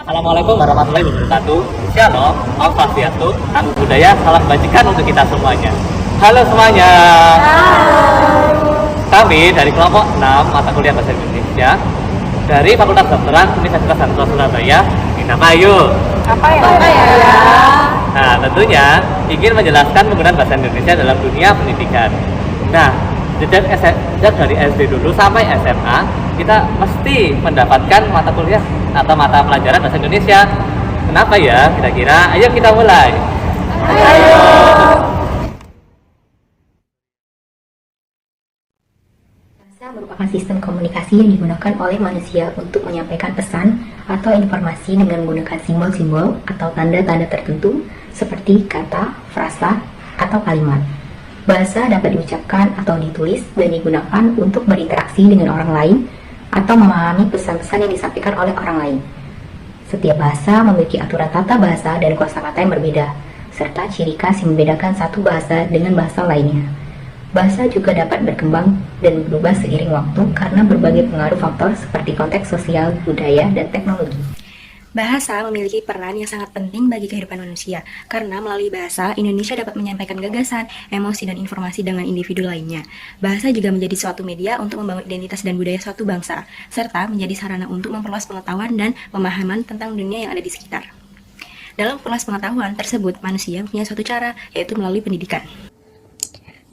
Assalamualaikum warahmatullahi wabarakatuh. Shalom, Om Swastiastu, Namo Buddhaya, salam kebajikan untuk kita semuanya. Halo semuanya. Kami dari kelompok 6 mata kuliah Bahasa Indonesia dari Fakultas Kedokteran Universitas Andalas Surabaya. Ini apa yuk? Apa ya? Nah, tentunya ingin menjelaskan penggunaan bahasa Indonesia dalam dunia pendidikan. Nah, sejak dari SD dulu sampai SMA, kita mesti mendapatkan mata kuliah atau mata pelajaran bahasa Indonesia. Kenapa ya? Kira-kira? Ayo kita mulai. Bahasa merupakan sistem komunikasi yang digunakan oleh manusia untuk menyampaikan pesan atau informasi dengan menggunakan simbol-simbol atau tanda-tanda tertentu seperti kata, frasa, atau kalimat. Bahasa dapat diucapkan atau ditulis dan digunakan untuk berinteraksi dengan orang lain atau memahami pesan-pesan yang disampaikan oleh orang lain. Setiap bahasa memiliki aturan tata bahasa dan kosakata yang berbeda, serta ciri khas yang membedakan satu bahasa dengan bahasa lainnya. Bahasa juga dapat berkembang dan berubah seiring waktu karena berbagai pengaruh faktor seperti konteks sosial, budaya, dan teknologi. Bahasa memiliki peran yang sangat penting bagi kehidupan manusia, karena melalui bahasa, Indonesia dapat menyampaikan gagasan, emosi, dan informasi dengan individu lainnya. Bahasa juga menjadi suatu media untuk membangun identitas dan budaya suatu bangsa, serta menjadi sarana untuk memperluas pengetahuan dan pemahaman tentang dunia yang ada di sekitar. Dalam memperluas pengetahuan tersebut, manusia punya suatu cara, yaitu melalui pendidikan.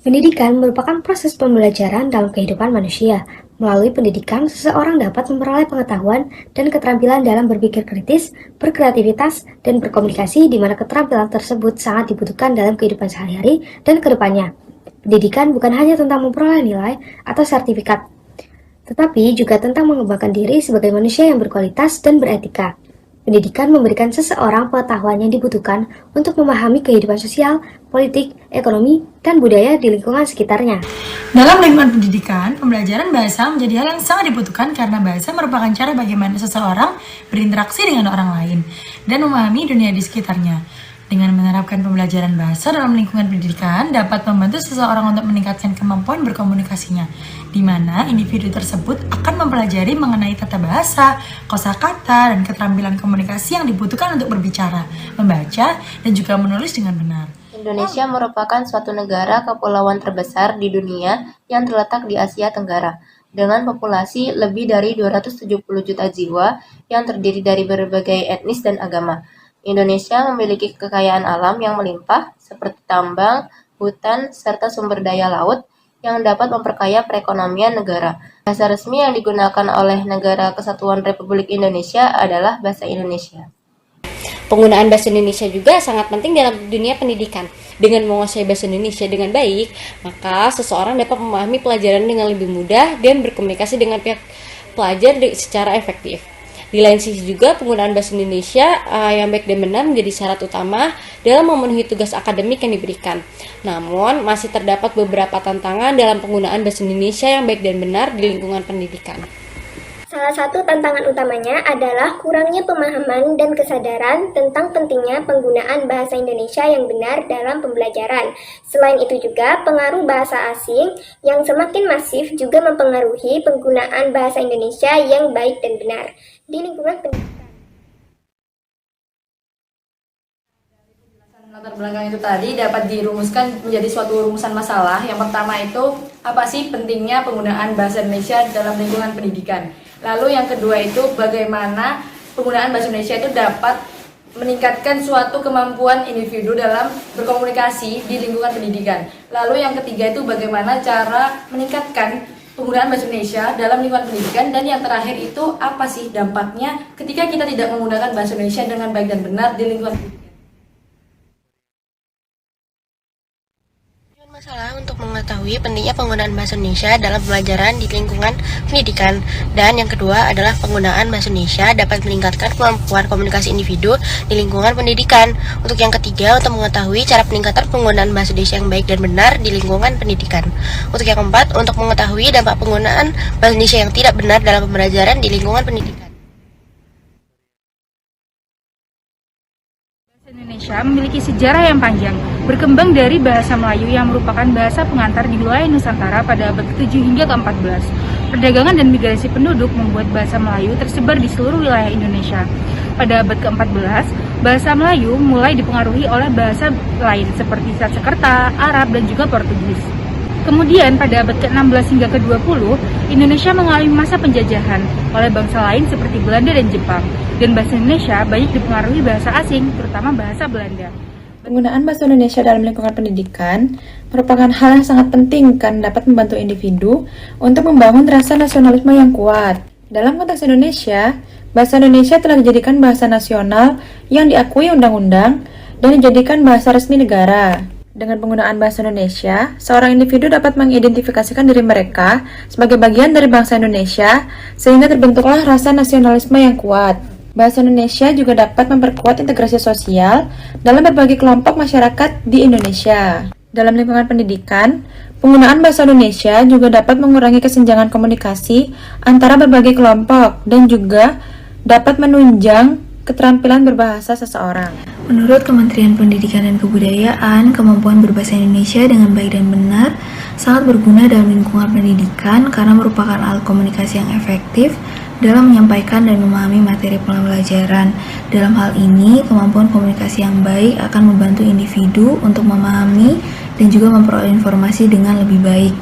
Pendidikan merupakan proses pembelajaran dalam kehidupan manusia. Melalui pendidikan, seseorang dapat memperoleh pengetahuan dan keterampilan dalam berpikir kritis, berkreativitas, dan berkomunikasi di mana keterampilan tersebut sangat dibutuhkan dalam kehidupan sehari-hari dan kedepannya. Pendidikan bukan hanya tentang memperoleh nilai atau sertifikat, tetapi juga tentang mengembangkan diri sebagai manusia yang berkualitas dan beretika. Pendidikan memberikan seseorang pengetahuan yang dibutuhkan untuk memahami kehidupan sosial, politik, ekonomi, dan budaya di lingkungan sekitarnya. Dalam lingkungan pendidikan, pembelajaran bahasa menjadi hal yang sangat dibutuhkan karena bahasa merupakan cara bagaimana seseorang berinteraksi dengan orang lain dan memahami dunia di sekitarnya. Dengan menerapkan pembelajaran bahasa dalam lingkungan pendidikan dapat membantu seseorang untuk meningkatkan kemampuan berkomunikasinya, di mana individu tersebut akan mempelajari mengenai tata bahasa, kosakata, dan keterampilan komunikasi yang dibutuhkan untuk berbicara, membaca, dan juga menulis dengan benar. Indonesia merupakan suatu negara kepulauan terbesar di dunia yang terletak di Asia Tenggara, dengan populasi lebih dari 270 juta jiwa yang terdiri dari berbagai etnis dan agama. Indonesia memiliki kekayaan alam yang melimpah seperti tambang, hutan, serta sumber daya laut yang dapat memperkaya perekonomian negara. Bahasa resmi yang digunakan oleh Negara Kesatuan Republik Indonesia adalah bahasa Indonesia. Penggunaan bahasa Indonesia juga sangat penting dalam dunia pendidikan. Dengan menguasai bahasa Indonesia dengan baik, maka seseorang dapat memahami pelajaran dengan lebih mudah dan berkomunikasi dengan pihak pelajar secara efektif. Di lain sisi juga, penggunaan bahasa Indonesia yang baik dan benar menjadi syarat utama dalam memenuhi tugas akademik yang diberikan. Namun, masih terdapat beberapa tantangan dalam penggunaan bahasa Indonesia yang baik dan benar di lingkungan pendidikan. Salah satu tantangan utamanya adalah kurangnya pemahaman dan kesadaran tentang pentingnya penggunaan bahasa Indonesia yang benar dalam pembelajaran. Selain itu juga, pengaruh bahasa asing yang semakin masif juga mempengaruhi penggunaan bahasa Indonesia yang baik dan benar di lingkungan pendidikan. Latar belakang itu tadi dapat dirumuskan menjadi suatu rumusan masalah. Yang pertama itu, apa sih pentingnya penggunaan bahasa Indonesia dalam lingkungan pendidikan? Lalu yang kedua itu, bagaimana penggunaan bahasa Indonesia itu dapat meningkatkan suatu kemampuan individu dalam berkomunikasi di lingkungan pendidikan. Lalu yang ketiga itu, bagaimana cara meningkatkan penggunaan bahasa Indonesia dalam lingkungan pendidikan. Dan yang terakhir itu, apa sih dampaknya ketika kita tidak menggunakan bahasa Indonesia dengan baik dan benar di lingkungan pendidikan. Masalah untuk mengetahui pentingnya penggunaan bahasa Indonesia dalam pembelajaran di lingkungan pendidikan. Dan yang kedua adalah penggunaan bahasa Indonesia dapat meningkatkan kemampuan komunikasi individu di lingkungan pendidikan. Untuk yang ketiga, untuk mengetahui cara peningkatan penggunaan bahasa Indonesia yang baik dan benar di lingkungan pendidikan. Untuk yang keempat, untuk mengetahui dampak penggunaan bahasa Indonesia yang tidak benar dalam pembelajaran di lingkungan pendidikan. Indonesia memiliki sejarah yang panjang, berkembang dari bahasa Melayu yang merupakan bahasa pengantar di wilayah Nusantara pada abad ke-7 hingga ke-14. Perdagangan dan migrasi penduduk membuat bahasa Melayu tersebar di seluruh wilayah Indonesia. Pada abad ke-14, bahasa Melayu mulai dipengaruhi oleh bahasa lain seperti Sanskerta, Arab, dan juga Portugis. Kemudian pada abad ke-16 hingga ke-20, Indonesia mengalami masa penjajahan oleh bangsa lain seperti Belanda dan Jepang. Dan bahasa Indonesia banyak dipengaruhi bahasa asing, terutama bahasa Belanda. Penggunaan bahasa Indonesia dalam lingkungan pendidikan merupakan hal yang sangat penting karena dapat membantu individu untuk membangun rasa nasionalisme yang kuat. Dalam konteks Indonesia, bahasa Indonesia telah dijadikan bahasa nasional yang diakui undang-undang dan dijadikan bahasa resmi negara. Dengan penggunaan bahasa Indonesia, seorang individu dapat mengidentifikasikan diri mereka sebagai bagian dari bangsa Indonesia sehingga terbentuklah rasa nasionalisme yang kuat. Bahasa Indonesia juga dapat memperkuat integrasi sosial dalam berbagai kelompok masyarakat di Indonesia. Dalam lingkungan pendidikan, penggunaan bahasa Indonesia juga dapat mengurangi kesenjangan komunikasi antara berbagai kelompok dan juga dapat menunjang keterampilan berbahasa seseorang. Menurut Kementerian Pendidikan dan Kebudayaan, kemampuan berbahasa Indonesia dengan baik dan benar sangat berguna dalam lingkungan pendidikan karena merupakan alat komunikasi yang efektif dalam menyampaikan dan memahami materi pembelajaran. Dalam hal ini, kemampuan komunikasi yang baik akan membantu individu untuk memahami dan juga memperoleh informasi dengan lebih baik.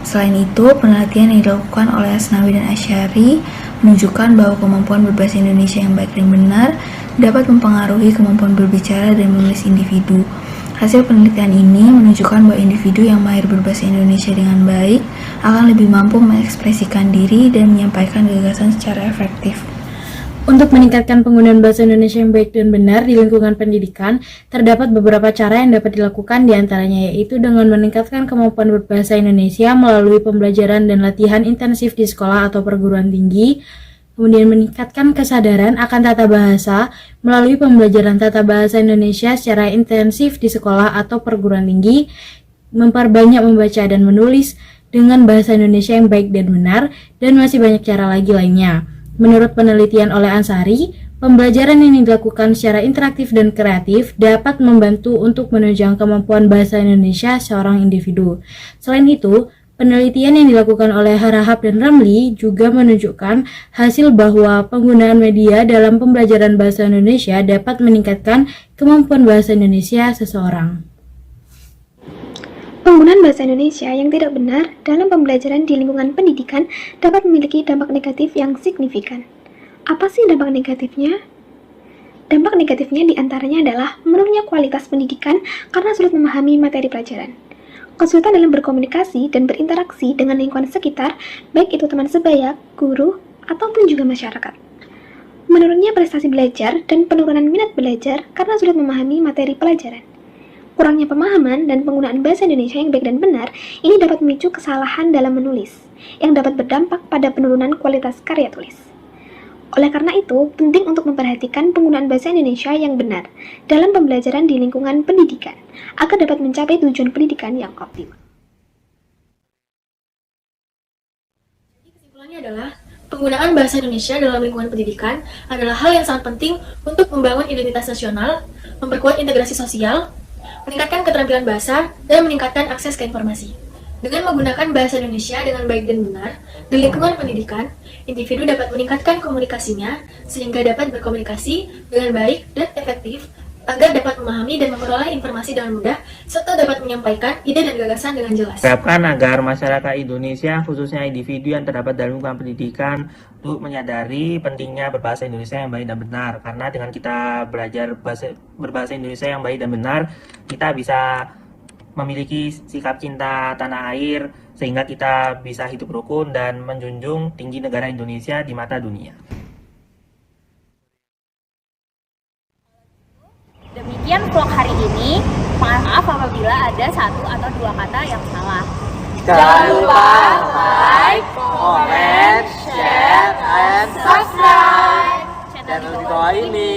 Selain itu, penelitian yang dilakukan oleh Asnawi dan Asyari menunjukkan bahwa kemampuan berbahasa Indonesia yang baik dan benar dapat mempengaruhi kemampuan berbicara dan menulis individu. Hasil penelitian ini menunjukkan bahwa individu yang mahir berbahasa Indonesia dengan baik akan lebih mampu mengekspresikan diri dan menyampaikan gagasan secara efektif. Untuk meningkatkan penggunaan bahasa Indonesia yang baik dan benar di lingkungan pendidikan, terdapat beberapa cara yang dapat dilakukan diantaranya yaitu dengan meningkatkan kemampuan berbahasa Indonesia melalui pembelajaran dan latihan intensif di sekolah atau perguruan tinggi, kemudian meningkatkan kesadaran akan tata bahasa melalui pembelajaran tata bahasa Indonesia secara intensif di sekolah atau perguruan tinggi, memperbanyak membaca dan menulis dengan bahasa Indonesia yang baik dan benar, dan masih banyak cara lagi lainnya. Menurut penelitian oleh Ansari, pembelajaran yang dilakukan secara interaktif dan kreatif dapat membantu untuk menunjang kemampuan bahasa Indonesia seorang individu. Selain itu, penelitian yang dilakukan oleh Harahap dan Ramli juga menunjukkan hasil bahwa penggunaan media dalam pembelajaran bahasa Indonesia dapat meningkatkan kemampuan bahasa Indonesia seseorang. Penggunaan bahasa Indonesia yang tidak benar dalam pembelajaran di lingkungan pendidikan dapat memiliki dampak negatif yang signifikan. Apa sih dampak negatifnya? Dampak negatifnya diantaranya adalah menurunnya kualitas pendidikan karena sulit memahami materi pelajaran. Kesulitan dalam berkomunikasi dan berinteraksi dengan lingkungan sekitar, baik itu teman sebaya, guru, ataupun juga masyarakat. Menurunnya prestasi belajar dan penurunan minat belajar karena sulit memahami materi pelajaran. Kurangnya pemahaman dan penggunaan bahasa Indonesia yang baik dan benar ini dapat memicu kesalahan dalam menulis, yang dapat berdampak pada penurunan kualitas karya tulis. Oleh karena itu, penting untuk memperhatikan penggunaan bahasa Indonesia yang benar dalam pembelajaran di lingkungan pendidikan, agar dapat mencapai tujuan pendidikan yang optimal. Kesimpulannya adalah, penggunaan bahasa Indonesia dalam lingkungan pendidikan adalah hal yang sangat penting untuk membangun identitas nasional, memperkuat integrasi sosial, meningkatkan keterampilan bahasa, dan meningkatkan akses ke informasi. Dengan menggunakan bahasa Indonesia dengan baik dan benar di lingkungan pendidikan, individu dapat meningkatkan komunikasinya sehingga dapat berkomunikasi dengan baik dan efektif agar dapat memahami dan memperoleh informasi dengan mudah serta dapat menyampaikan ide dan gagasan dengan jelas. Harapkan agar masyarakat Indonesia, khususnya individu yang terdapat dalam lingkungan pendidikan, untuk menyadari pentingnya berbahasa Indonesia yang baik dan benar. Karena dengan kita belajar berbahasa Indonesia yang baik dan benar, kita bisa memiliki sikap cinta tanah air, sehingga kita bisa hidup rukun dan menjunjung tinggi negara Indonesia di mata dunia. Demikian vlog hari ini. Maaf apabila ada satu atau dua kata yang salah. Jangan lupa like, comment, share, and subscribe channel di bawah ini.